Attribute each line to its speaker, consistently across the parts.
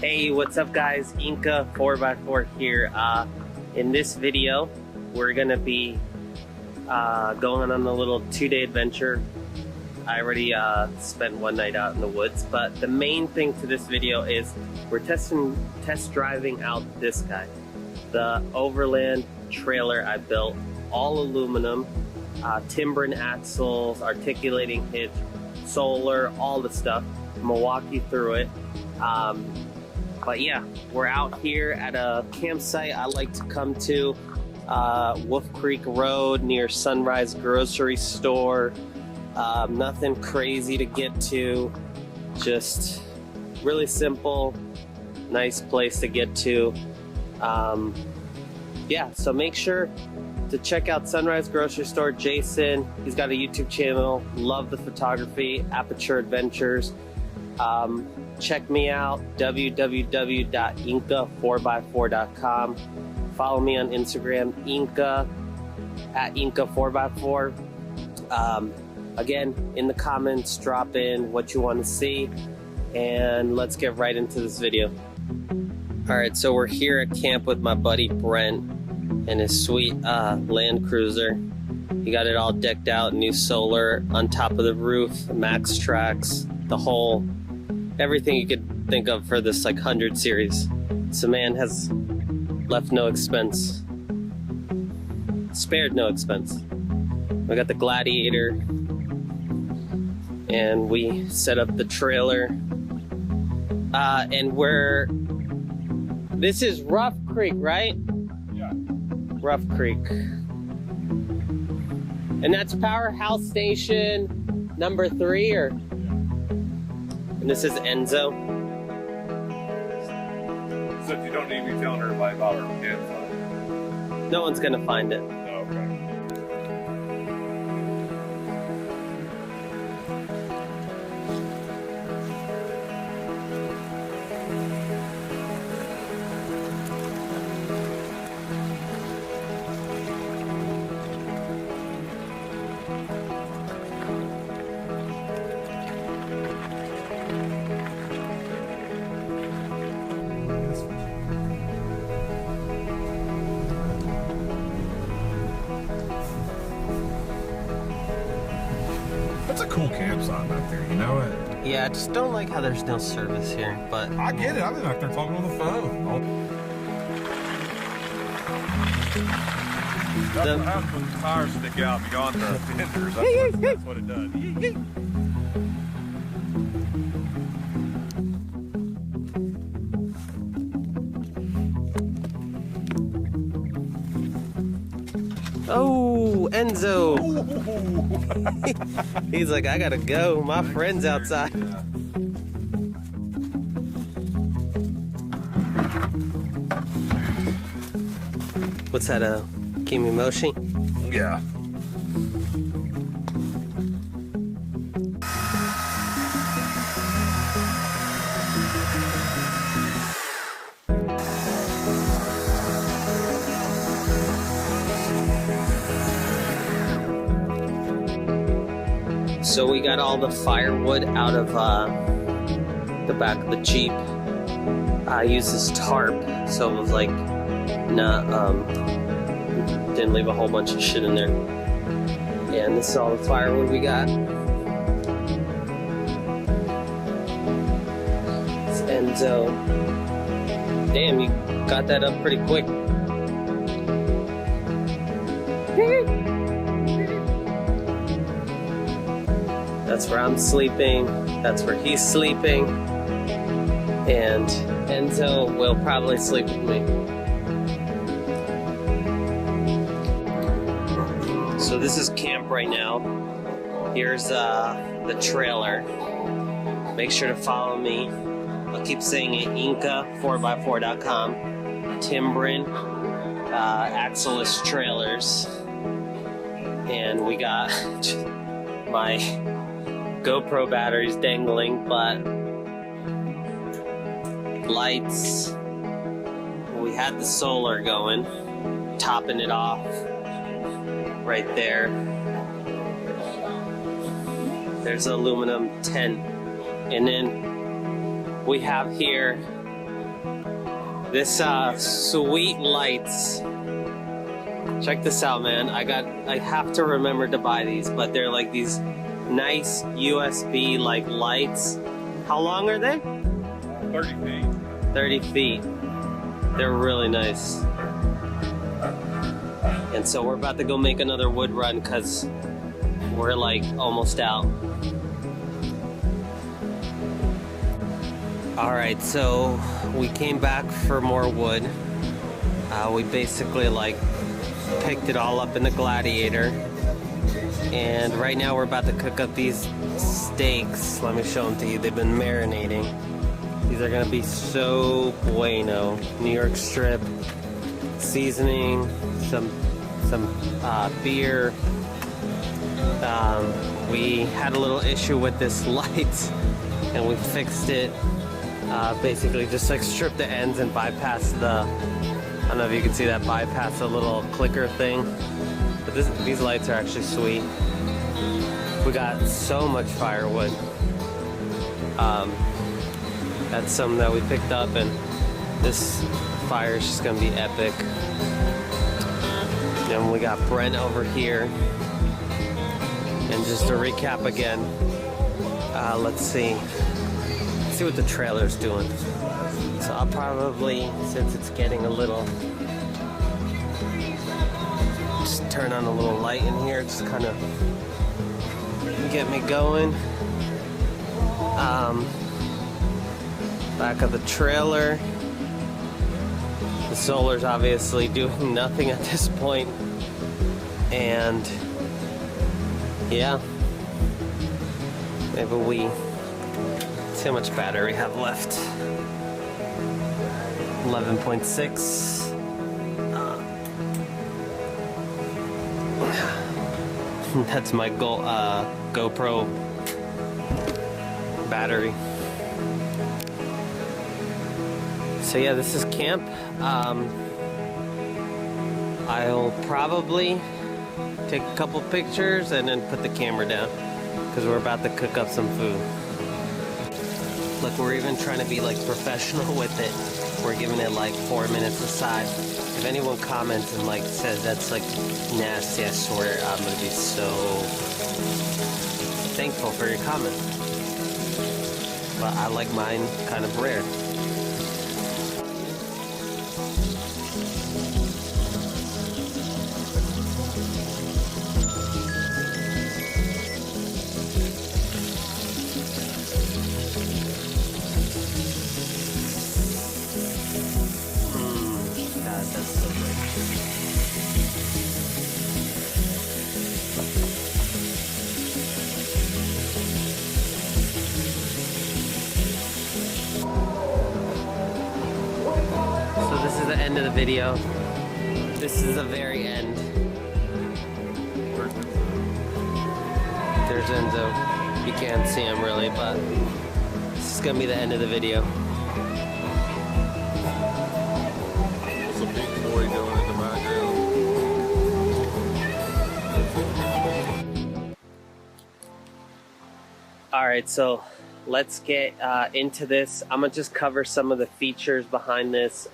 Speaker 1: Hey, what's up guys? Inca4x4 here. In this video, we're gonna be going on a little 2-day adventure. I already spent one night out in the woods, but the main thing to this video is we're test driving out this guy. The Overland trailer I built, all aluminum, timber and axles, articulating hitch, solar, all the stuff. I'm gonna walk you through it. But yeah, we're out here at a campsite I like to come to, Rough Creek Road near Sunrise grocery store. Nothing crazy to get to, just really simple, nice place to get to. Yeah, so make sure to check out Sunrise grocery store. Jason, he's got a YouTube channel, love the photography, Aperture Adventures. Check me out, www.inca4x4.com. Follow me on Instagram, inca4x4. Again, in the comments, drop in what you want to see, and let's get right into this video. Alright, so we're here at camp with my buddy Brent and his sweet Land Cruiser. He got it all decked out, new solar on top of the roof, max tracks, the whole, everything you could think of for this like 100 series. This man has left no expense, spared no expense. We got the Gladiator, and we set up the trailer, and this is Rough Creek, right?
Speaker 2: Yeah.
Speaker 1: Rough Creek. And that's Powerhouse Station number 3, or? Yeah. And this is Enzo.
Speaker 2: Except you don't need me telling everybody about our kids.
Speaker 1: No one's gonna find it.
Speaker 2: Oh, okay. That's a cool campsite back there, you know it?
Speaker 1: Yeah, I just don't like how there's no service here, but...
Speaker 2: I get it, I've been back there talking on the phone. That's what happens when the tires stick out beyond the fenders. That's what it does.
Speaker 1: Oh, Enzo! He's like, I gotta go. My friend's outside. What's that, Kimi Moshi?
Speaker 2: Yeah.
Speaker 1: So we got all the firewood out of the back of the Jeep. I used this tarp, so it was like not didn't leave a whole bunch of shit in there. And this is all the firewood we got. And damn, you got that up pretty quick. That's where I'm sleeping, that's where he's sleeping, and Enzo will probably sleep with me. So this is camp right now. Here's the trailer. Make sure to follow me. I'll keep saying it, inca4x4.com. Timbrin, axle-less trailers. And we got my GoPro batteries dangling, but lights. We had the solar going, topping it off right there. There's an aluminum tent, and then we have here This sweet lights. Check this out, man. I have to remember to buy these, but they're like these nice USB like lights. How long are they?
Speaker 2: 30 feet.
Speaker 1: 30 feet. They're really nice. And so we're about to go make another wood run because we're like almost out. Alright, so we came back for more wood. We basically like picked it all up in the Gladiator. And right now we're about to cook up these steaks. Let me show them to you. They've been marinating. These are gonna be so bueno. New York strip, seasoning, some beer. We had a little issue with this light and we fixed it. Basically just like strip the ends and bypass the, I don't know if you can see that, bypass the little clicker thing. But these lights are actually sweet. We got so much firewood. That's some that we picked up, and this fire is just gonna be epic. And we got Brent over here. And just to recap again, let's see what the trailer's doing. So I'll probably, since it's getting a little, just turn on a little light in here, just kind of get me going. Back of the trailer. The solar's obviously doing nothing at this point. And yeah, maybe we see how much battery we have left. 11.6. That's my GoPro battery. So yeah, this is camp. I'll probably take a couple pictures and then put the camera down because we're about to cook up some food. Look, we're even trying to be like professional with it. We're giving it like 4 minutes aside. If anyone comments and like says that's like nasty, I swear I'm gonna be so thankful for your comment. But I like mine kind of rare. The end of the video. This is the very end. There's Enzo. You can't see him really, but this is gonna be the end of the video.
Speaker 2: What's a big boy doing in the background?
Speaker 1: Alright, so let's get into this. I'm gonna just cover some of the features behind this.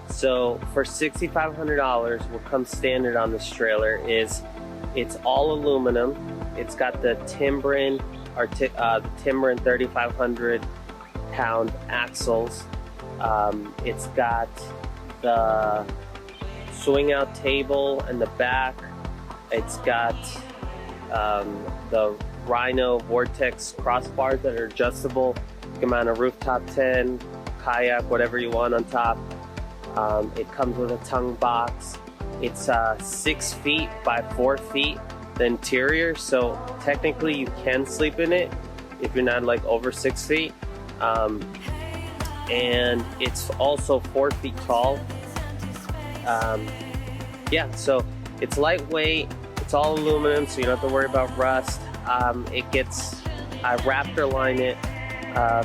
Speaker 1: So for $6,500, what comes standard on this trailer is it's all aluminum. It's got the Timbren, the Timbren 3,500 pound axles. It's got the swing out table in the back. It's got the Rhino Vortex crossbars that are adjustable. You can mount a rooftop tent, kayak, whatever you want on top. It comes with a tongue box. It's 6 feet by 4 feet, the interior, so technically you can sleep in it if you're not like over 6 feet. And it's also 4 feet tall. Yeah, so it's lightweight, it's all aluminum, so you don't have to worry about rust. It gets, I Raptor line it,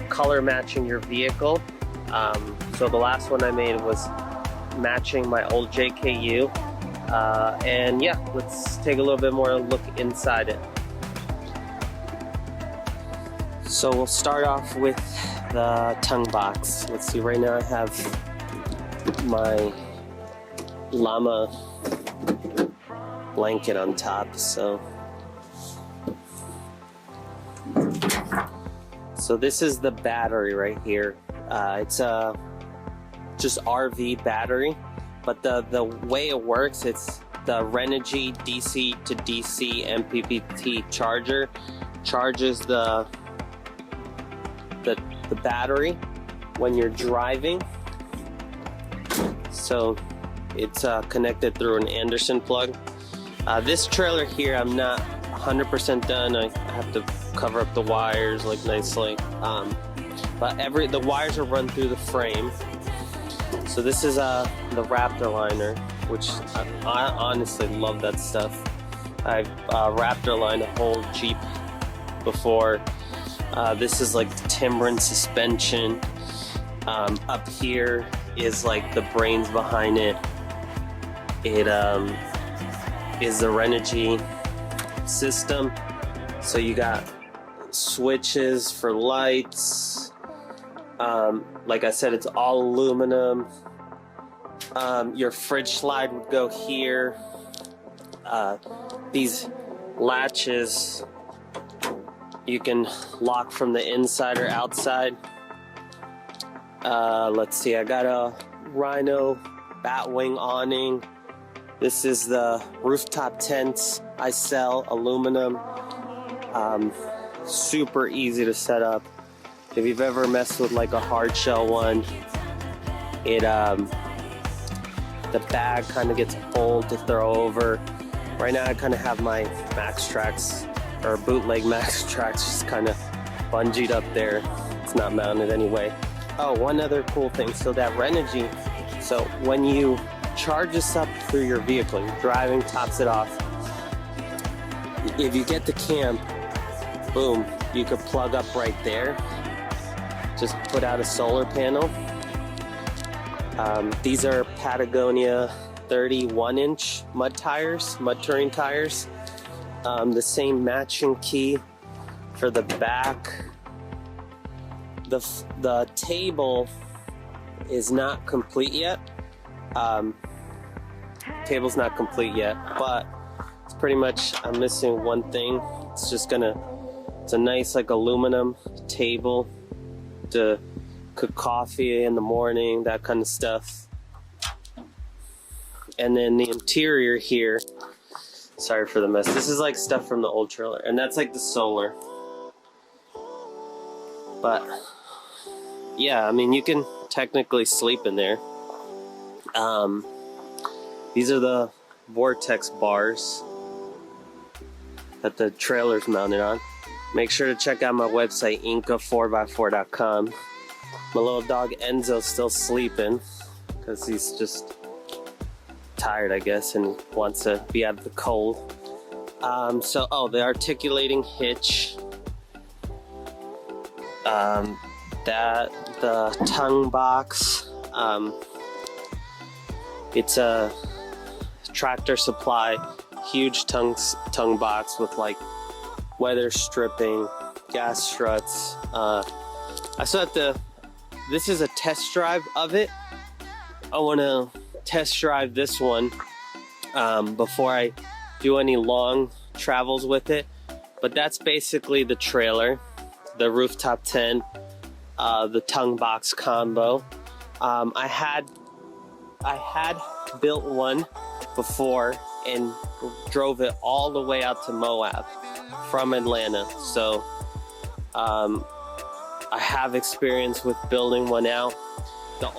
Speaker 1: color matching your vehicle. So the last one I made was matching my old JKU. And yeah, let's take a little bit more look inside it. So we'll start off with the tongue box. Let's see, right now I have my llama blanket on top, so this is the battery right here. It's a just RV battery, but the way it works, it's the Renogy DC to DC MPPT charger charges the battery when you're driving. So it's connected through an Anderson plug. This trailer here, I'm not 100% done. I have to cover up the wires like nicely. But the wires are run through the frame. So this is the Raptor liner, which I honestly love that stuff. I've Raptor lined a whole Jeep before. This is like the Timbren suspension. Up here is like the brains behind it. It is the Renogy system. So you got switches for lights. Like I said, it's all aluminum. Your fridge slide would go here. These latches you can lock from the inside or outside. Let's see, I got a Rhino Batwing awning. This is the rooftop tents I sell, aluminum. Super easy to set up. If you've ever messed with like a hard shell one, the bag kind of gets old to throw over. Right now I kind of have my Max Trax, or bootleg Max Trax, just kind of bungeed up there. It's not mounted anyway. Oh, one other cool thing, so that Renogy, so when you charge this up through your vehicle, you're driving, tops it off, if you get to camp, boom, you could plug up right there. Just put out a solar panel. These are Patagonia 31-inch mud touring tires. The same matching key for the back. The table is not complete yet. Table's not complete yet, but it's pretty much, I'm missing one thing. It's a nice like aluminum table to cook coffee in the morning, that kind of stuff. And then the interior here, sorry for the mess, this is like stuff from the old trailer, and that's like the solar. But yeah, I mean, you can technically sleep in there. These are the Vortex bars that the trailer's mounted on. Make sure to check out my website, inca4x4.com. My little dog Enzo's still sleeping because he's just tired, I guess, and wants to be out of the cold. The articulating hitch. The tongue box. It's a Tractor Supply huge tongue box with like weather stripping, gas struts. I still have to. This is a test drive of it. I want to test drive this one before I do any long travels with it. But that's basically the trailer, the rooftop tent, the tongue box combo. I had built one before and drove it all the way out to Moab from Atlanta. So I have experience with building one out. So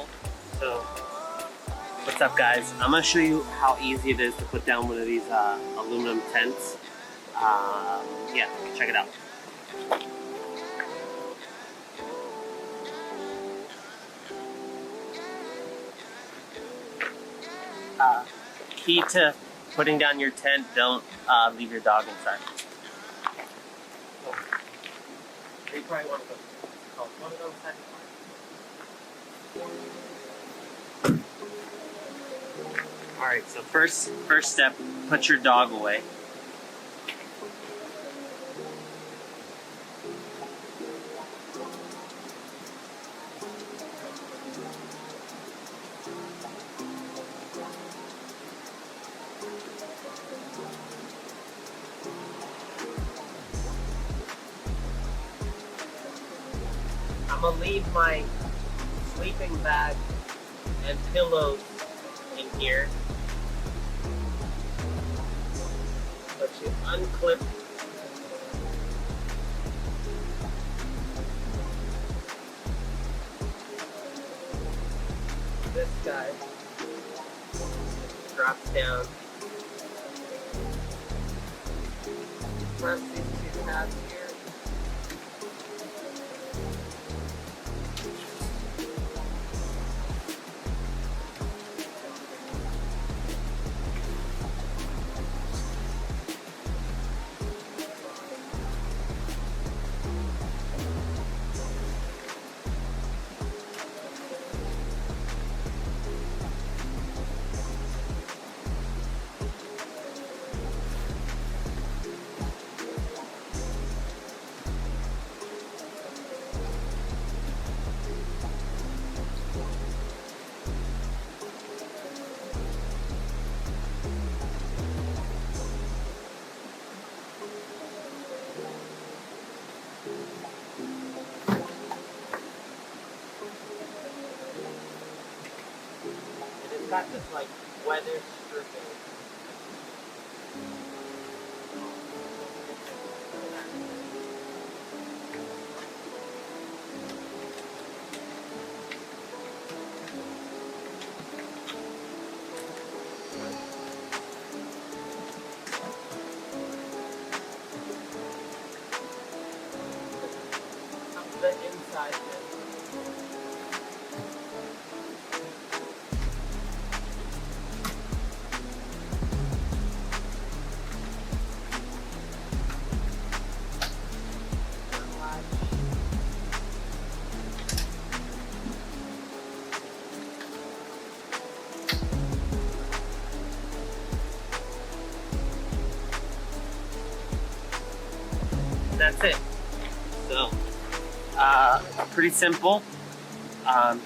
Speaker 1: what's up, guys? I'm gonna show you how easy it is to put down one of these aluminum tents. Yeah, check it out. Key to putting down your tent, don't leave your dog inside. You probably want to go one of those sides. Alright, so first step, put your dog away. I'm gonna leave my sleeping bag and pillows in here. But you unclip this guy, drops down. Press these two tabs here. Got this like weather stripping. The inside bit. That's it. So, pretty simple.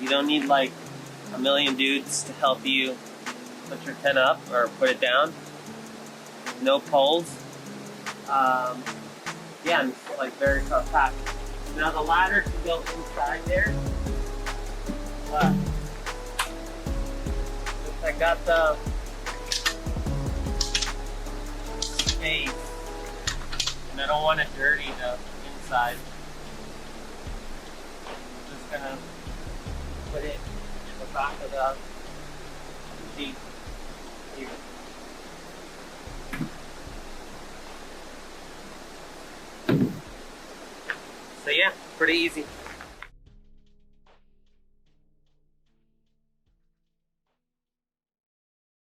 Speaker 1: You don't need like a million dudes to help you put your tent up or put it down. No poles. Yeah, and it's like very compact. Now the ladder can go inside there, but since I got the space, and I don't want it dirty the inside, I'm just gonna put it in the back of the Jeep here. So yeah, pretty easy.